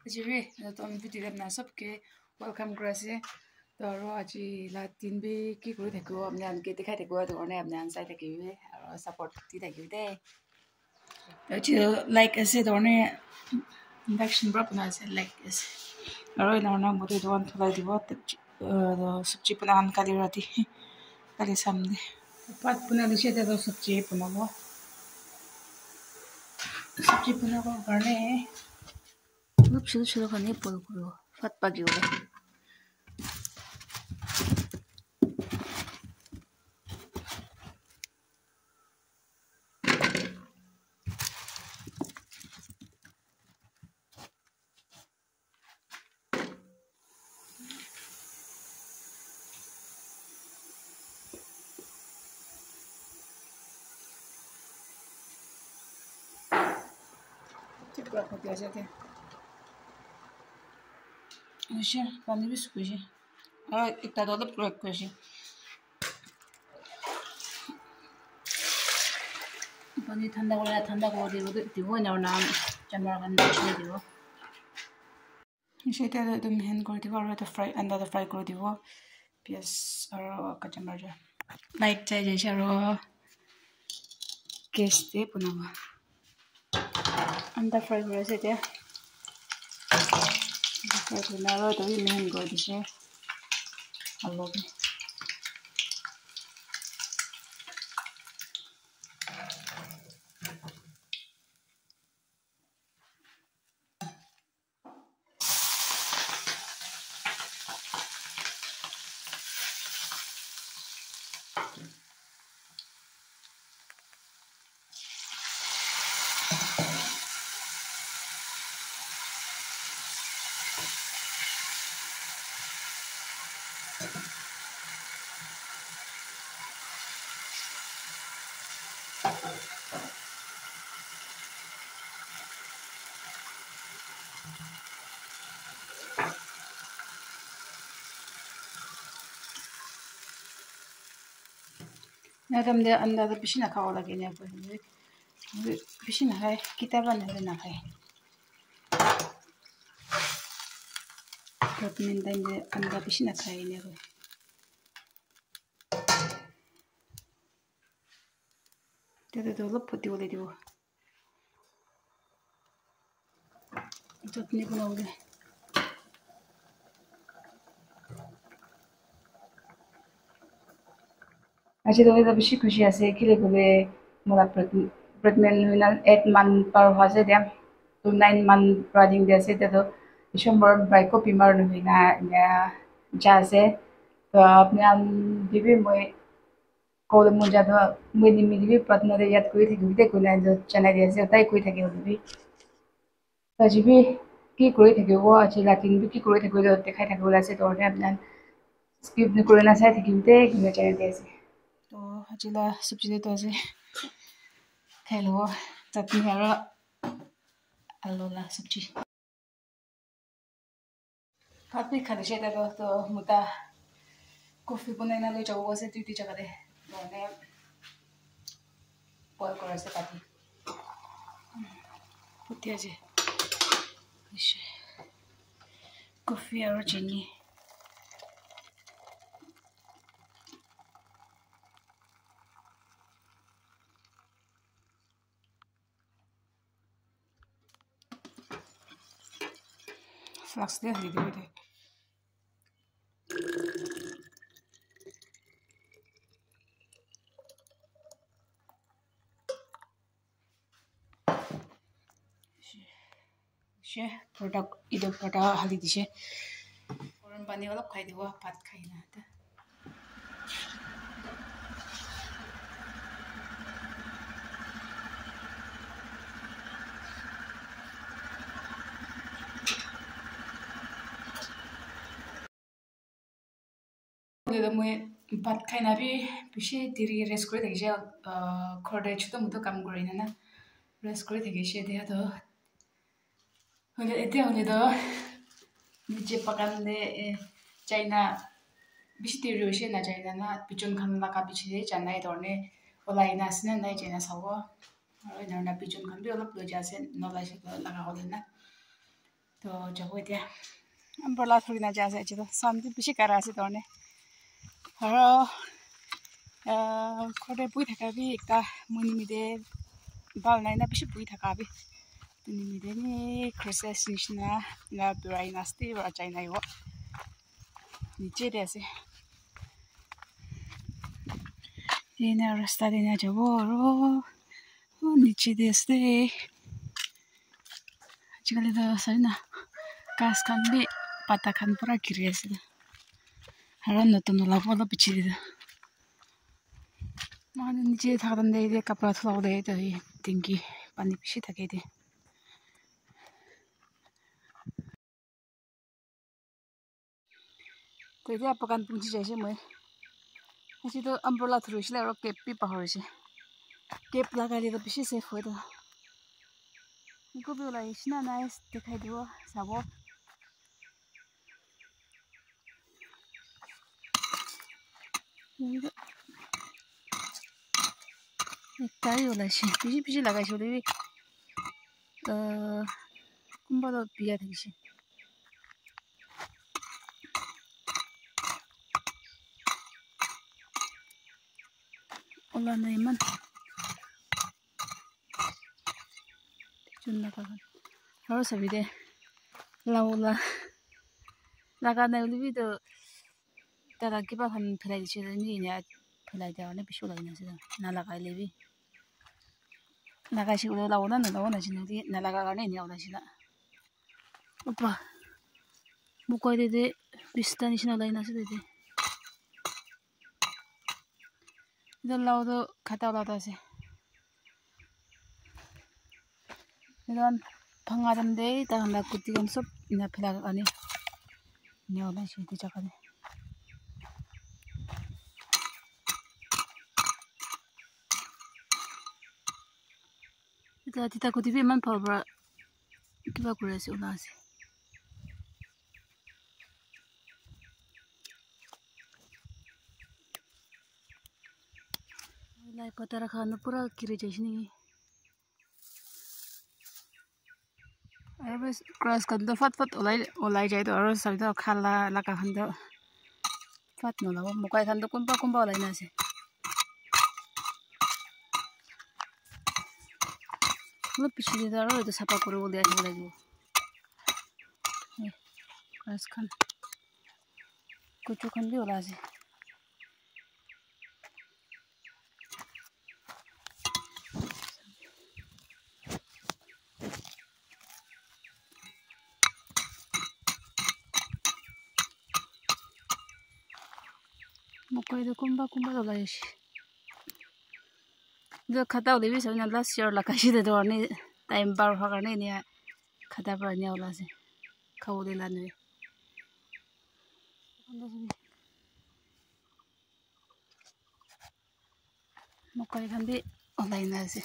जी भी तो हम वीडियो करना सबके वेलकम करासे तो रो आज ला तीन भी की करू देखो हमने हमके दिखाई देखो तो ने हमने आंसर देखी हुए और सपोर्ट ती देखी हुए अच्छी लाइक ऐसे तो ने इंडक्शन ब्रॉप ना से लाइक ऐसे और इन और ना मुझे तो वन थोड़ा दिवो तो सब्जी पुना हम काली रहती काली सामने पात पुना दिशे तो सब्जी पुना को करने शुरू करने पड़ करो फट पागी हो ठीक बात होती है जाते अच्छा पानी भी सूखे और इतना तो अलग प्रयोग कर पानी ठंडा को दिवो दिवो ना नाम चमड़ा गंदा छे दिवो इसे तो तुम हैंड कर दिवो और तो फ्राई अंडा तो फ्राई कर दिवो प्याज और कच्चा मर्चा लाइट चाहिए जैसे रो गैस दे पुनवा अंडा फ्राई कर से ते फ्राई करना रो तो ये हैंड कर दिसे हेलो ना तुम दे अंडा तो पिछना खाओ लगे ने पिछना है किताब ने ना है तो तुम दे अंडा पिछना खाए ने तो लो पति बोले दिवो चटनी बनाओगे अच्छी तो ये बिशी खुशी ऐसे कि बोले मोला प्रेगनेंट हुई ना 8 मंथ पर हुआ से दिया तो 9 मंथ राइडिंग दे से तो इशंबर बाइक को बीमार हुई ना जैसे तो अपने हम भी मैं कॉल मुझे तो मैं निमित भी पत्नी रे याद कोई थी गुटे कोई ना जो चना दे से ताई कोई थके होती भी अच्छी भी की कोई थके वो अच्छी लाकिन भी की कोई थके जो दिखाई थके बोला से तो अपने स्किप न कोई ना से थके गुटे गुटे चना दे से तो हजिला सब्जी तो ऐसे हेलो चटनी और आलू ला सब्जी काफी खाने से तो मुता कॉफी बनाना लो जाओ से ड्यूटी जगह दे दोने बॉयल कर से पाती होती है जी कॉफी और चीनी फ्लाक्स दे हरी दे शे प्रोडक्ट इधर प्रोडक्ट हली दिशे गरम पानी वाला खाई दिवा भात खाई ना था तो मैं भात खाई ना भी पिछे दिरी रेस्ट करे देखिए खर्डे छुटा मुतो काम करे ना रेस्ट करे देखिए दे तो होले एते होले तो नीचे पकान दे चाइना बिच तिरुसे ना चाइना ना पिचन खान लगा बिचे चाइना इधरने ओलाई ना सने ना चाइना सावो और इधर ना पिचन खान भी अलग लो जासे नला से लगा होले ना तो जब वो दिया umbrella थोड़ी ना जा सकती तो शांति पीछे कर रहा है तो ने और खोटे पुई थका भी एक ता मुनी में दे बाल नहीं ना पीछे पुई थका भी मुनी में दे ने क्रिसमस निशना ना बुराई नास्ती और अच्छा नहीं वो नीचे दे ऐसे ये ना रास्ता देना जब वो नीचे दे ऐसे आजकल तो सही ना कास खान भी पता खान पूरा गिरे ऐसे हर नतुन लाभ वाला पीछे दे माने नीचे था दंडे दे कपड़ा थोड़ा दे तो ये टिंकी पानी पीछे थके दे तो ये आप पकान पूंजी जैसे मैं ऐसे तो umbrella थ्रू इसलिए और केप भी पहाड़ से केप लगा ले तो पीछे सेफ हो तो इनको भी वाला इतना नाइस दिखाई दो सबो एक ताई वाला से पीछे पीछे लगा से भी कुंभा तो पिया थी से ओला नहीं मन चुनना का और सभी दे लाओला लगा नहीं भी तो तारा के पास हम फैलाई से नहीं ने फैलाई दिया ने पिछो लगी ना से ना लगा ले भी लगा से उधर लाओ ना जिन्हें ना लगा करने नहीं होना से ना ऊपर मुकोई दे बिस्तानी से ना लगी ना से दे इधर लाओ तो खाता लाता से इधर भंगारम दे ताहला कुत्ती कम सब इना फैला करने नहीं होना से दी जगह दे इधर तीता कुत्ती भी मन पावर किबा करे से उना से लाई पता रखा न पूरा किरे जैसे नहीं अरे बस क्रॉस कर दो फट ओलाई जाए तो और सब तो खाला लगा खन दो फट न लगा मुकाई खन दो कुंपा ओलाई ना से मतलब पीछे दे और तो सपा करे बोल दिया से लगी क्रॉस खन कुछ खन भी ओला से मुकाई दो कुंपा ओलाई से जो खाता वाले भी सब ना लास्ट ईयर लगा सी दे तो नहीं टाइम बार हो करने नहीं खाता पर नहीं वाला से खाओ दे लाने मुकाई खान भी ओलाई ना से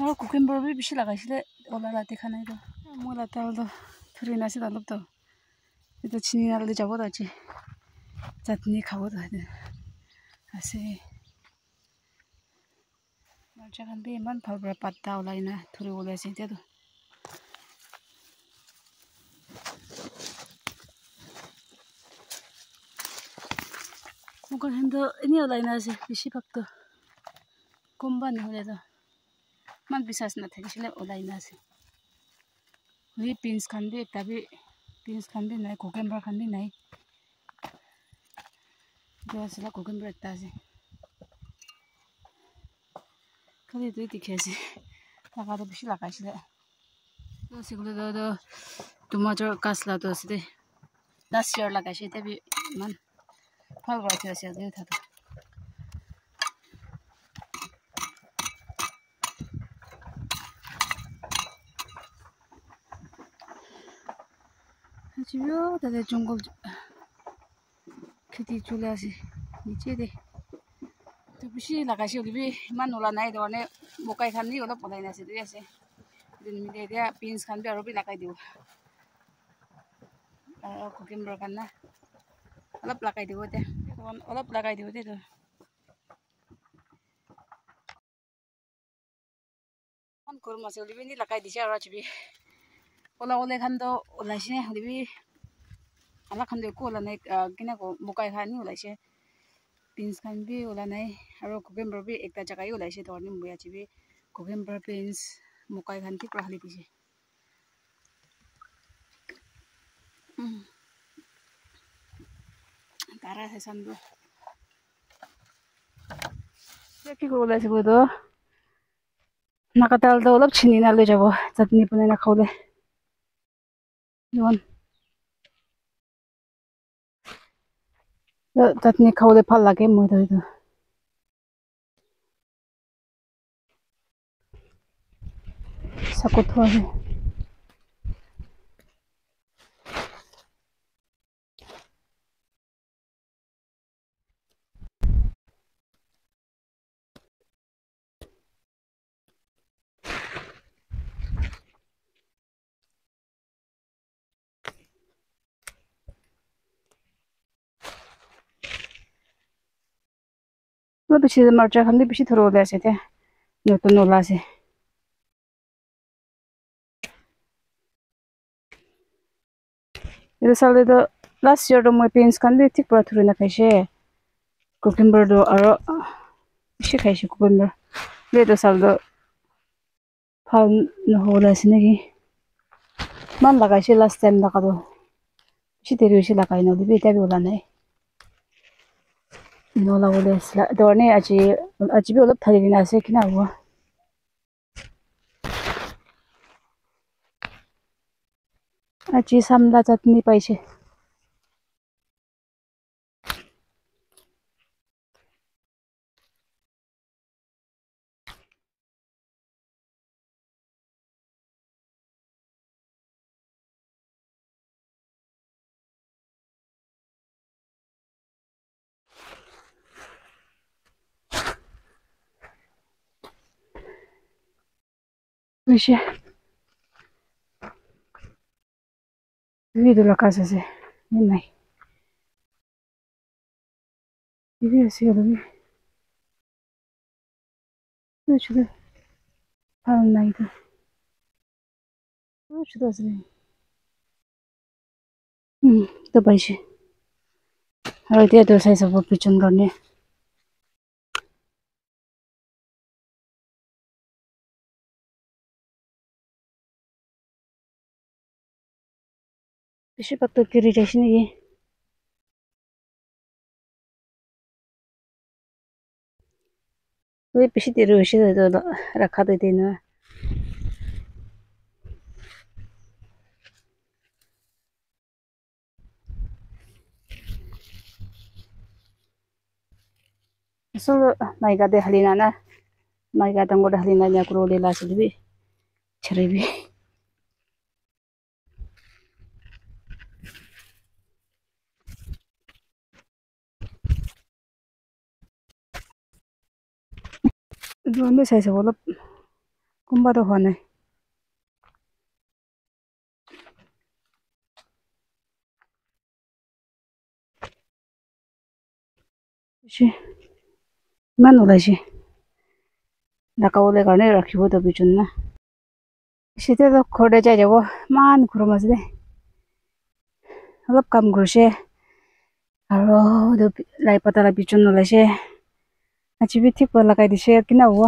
और कुकिंग भी बिशी लगा सी दे ओला लाते खाने तो मोला तो थोड़ी ना से डालो तो ये तो चीनी डाल दे जाबो तो अच्छी चटनी खाओ तो है ऐसे मर्चा खान भी मन फाल पत्ता ओलाई ना थोड़ी ओलाई से तो मुकर हम तो नहीं ओलाई ना से बिशी पक तो कुंबा नहीं हो तो मन विश्वास ना था इसलिए ओलाई ना से ये पिंस खान भी तभी पिंस खान भी नहीं कुकुम्बर खान भी नहीं जो असला कुकुम्बर इतना से कभी तो दिखे से लगा तो बिशी लगा से तो सिकुले तो टमाटर कासला तो से 10 year लगा से तभी मन फल गया से दे था 지금 다들 중국 खेती चुला से नीचे दे तो बिशी लगा से भी मन ओला नहीं तो ने मुकाई खान नहीं ओला पलाई ना से दे ऐसे दिन में दे दिया पिंस खान भी और भी लगाई दियो कुकिंग खान ना अलग लगाई दियो दे अलग लगाई दियो दे तो Kurma se ulibi ni lakai di jar chibi. Ola ole khan do olai se ulibi ala khan do ko ola nai kina ko mukai khan ni olai se. Beans khan bi ola nai aro cucumber bi ekta jaga hi olai se dorni muya chibi. Cucumber beans mukai khan tik rahli biji. Tara se sandu. কি কৰিব ওলাইছে বোলো নাকাতালটো অলপ চিনি না লৈ যাব চাটনি বনাই না খাওলে চাটনি খাওলে ভাল লাগে মই তো এইটো চাকত থোৱা আছে অলপ বেছি মাৰ্চা খালি বেছি থৰ ওলাই আছে এতিয়া নতুন ওলা আছে এইটো চালে তো লাষ্ট ইয়াৰটো মই পেন্স খান বি ঠিক পৰা থৰি নাখাইছে কুকুম্বাৰটো আৰু বেছি খাইছে কুকুম্বাৰ এইটো চালটো ভাল নহ'লাইছে নেকি মান লাগাইছে লাষ্ট টাইম লাগাটো বেছি দেৰি হৈছে লাগাই নদিবি এতিয়া বি ওলা নাই নলাবলৈ আছিলে ধৰণে আজি বি অলপ ঠাৰি দিন আছে কিনা হ'ব আজি চামলা চাটনি পাইছে Wish Vido la casa se নাই দিবি আছে অলপ শুধু ভালো নাই তো শুধু আছে তো পাইছে আৰু এতিয়া তো চাই চাব পিছন কাৰণে বেছি পাতটো কিৰি যাইছে নেকি বেছি দেৰি হৈছে ৰাখা দে দিন Solo maiga de halina na maiga tango de halina nya kuro le la sibi chrebi Dome sai se bolo kumba do hone shi manu la shi nakawole karne rakhibo to bichun na shite to khode jai jabo man khuro masde অলপ কাম কৰিছে আৰু লাই পাতা la bichun no la she আজি B ঠিক লগাই দিছে কিনা হ'ব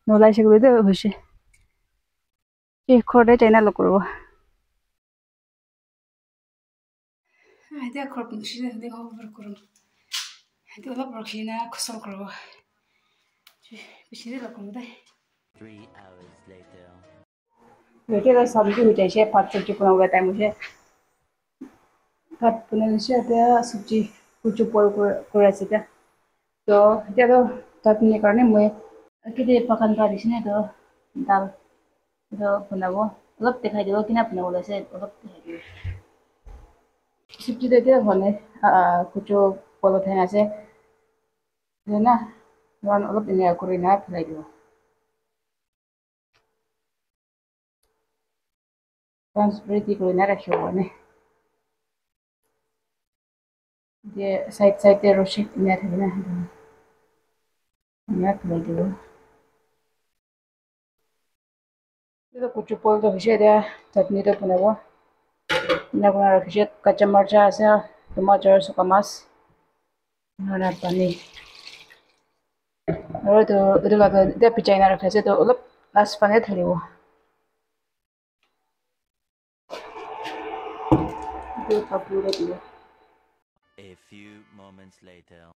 নলাইছে গৈ দে হৈছে এই খৰদে চাইনা লকৰব এতিয়া খৰ পিনছিলে দেখো বৰ কৰম সেইটো অলপ ৰখিনা খসল কৰব পিছিলে লকৰব দে 3 hours later বেটেৰা সবজি হৈ যাইছে ভাত সবজি বনাব টাইম হৈছে ভাত বনাইছে এতিয়া সবজি কুচু পৰ কৰাইছে এতিয়া তো এতিয়া তো চাটনি কাৰণে মই কিতে পাকান কা দিছ নে তো ডাল তো বনাব অলপ দেখাই দিব কিনা বনাব লৈছে অলপ দেখাই দিব সবজি দেখে বনে কুচু পলথিন আছে না ওয়ান অলপ এনে কৰি না ফেলাই দিব ট্রান্সপারেন্ট করে না রাখিব মানে যে সাইড সাইডে রশি নিয়ে থাকবে না নিয়ে ফেলাই দিব itu kucupol to hise dia chutney to punabo na kuna rakhishe kacha marcha ase tomato suka mas na pani aru to edu la to de pichai na rakhase to olop last pane thalibo itu kapura dibo A few moments later.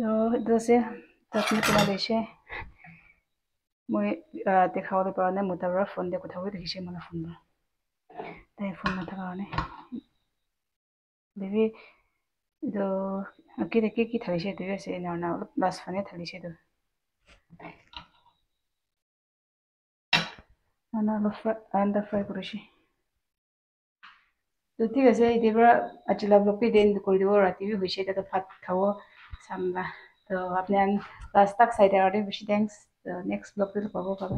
so itu se chutney kuna deshe moi dekhawle parane mutabra phone de kotha hoi dekhishe mana phone ba tai phone na thakane devi itu akire ki thalishe tu se na na last pane thalishe tu ana lo anda fry korishi তো ঠিক আছে এতিয়া আজি ব্লগটো then কৰি দিব ৰাতি হৈছে তাতে ভাত খাব চামবা তো আপুনি লাষ্ট তাক চাই থাকোঁতে বেছি থেংকছ নেক্সট ব্লগটো পাব পাব